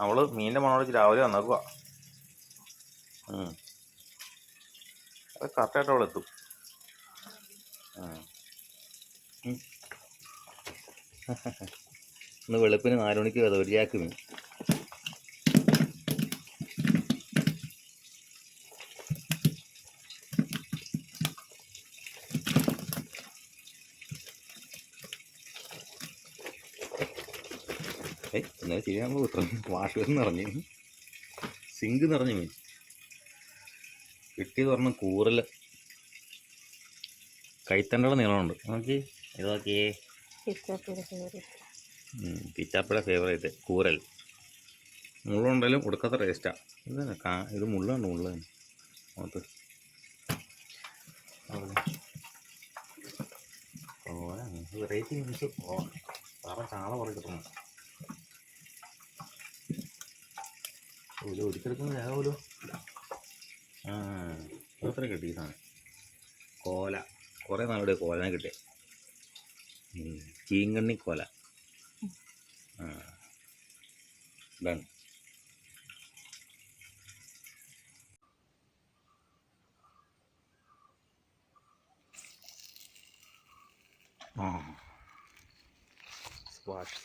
അവള് മീനിൻ്റെ മണോടിച്ച് രാവിലെ വന്നേക്കുക. അത് കറക്റ്റായിട്ട് അവളെത്തും. ഇന്ന് വെളുപ്പിന് 4 മണിക്ക് ഒരു ചാക്ക് മീൻ. ഇന്നലെ ശരിയാകുമ്പോൾ കിട്ടും. വാഷ് നിറഞ്ഞ് സിങ്ക് നിറഞ്ഞ് മീൻ കിട്ടിയത് പറഞ്ഞ കൂറൽ കൈത്തണ്ടയുടെ നീളമുണ്ട്. നോക്കി ഇത് നോക്കിയേ. പിച്ചാപ്പിയുടെ ഫേവറേറ്റ് കൂരൽ. മുള്ളുണ്ടെങ്കിലും ഒടുക്കാത്ത ടേസ്റ്റാണ്. ഇത് മുള്ളുണ്ട്, മുള്ള നോക്ക്. വെറൈറ്റി മീൻസ് സാറ ചാള കുറേ കിട്ടണം. ഒരിക്കലെടുക്കുന്ന വേഗമല്ലോ. എത്ര കിട്ടി ഈ സാധനം? കോല. കുറേ നാളുടെ കോലനെ കിട്ടിയ ചീങ്കണ്ണി കോല. ഡൺ. സ്വാഷ്.